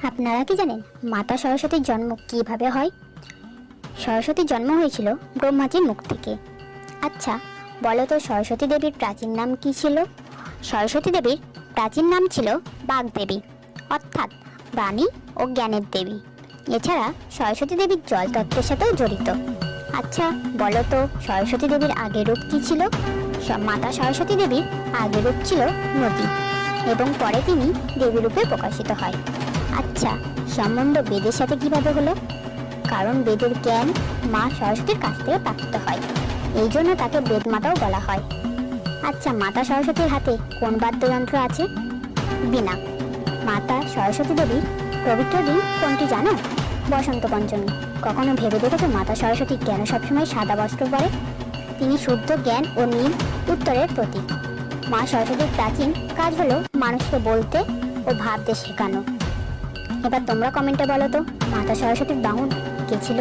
আপনারা কি জানেন মাতা সরস্বতীর জন্ম কিভাবে হয়? সরস্বতীর জন্ম হয়েছিল ব্রহ্মাজির মুখ থেকে। আচ্ছা, বলো তো সরস্বতী দেবীর প্রাচীন নাম কি ছিল? সরস্বতী দেবীর প্রাচীন নাম ছিল বাগদেবী, অর্থাৎ বাণী ও জ্ঞানের দেবী। এছাড়া সরস্বতী দেবীর জল তত্ত্বের সাথেও জড়িত। আচ্ছা, বলো তো সরস্বতী দেবীর আগের রূপ কি ছিল? মাতা সরস্বতী দেবীর আগের রূপ ছিল নদী এবং পরে তিনি দেবী রূপে প্রকাশিত হয়। আচ্ছা, সম্বন্ধ বেদের সাথে কিভাবে হলো? কারণ বেদের জ্ঞান মা সরস্বতীর কাছ থেকে প্রাপ্ত হয়, এই জন্য তাকে বেদমাতাও বলা হয়। আচ্ছা, মাতা সরস্বতীর হাতে কোন বাদ্যযন্ত্র আছে? বীণা। মাতা সরস্বতী দেবীর পবিত্র দিন কোনটি জানো? বসন্ত পঞ্চমী। কখনো ভেবে দেখেছো মাতা সরস্বতী কেন সবসময় সাদা বস্ত্র পরে? তিনি শুদ্ধ জ্ঞান ও নীল উত্তরের প্রতীক। মা সরস্বতীর প্রাচীন কাজ হলো মানুষকে বলতে ও ভাবতে শেখানো। এবার তোমরা কমেন্টে বলো তো মাতা সরস্বতীর বাহন কে ছিল?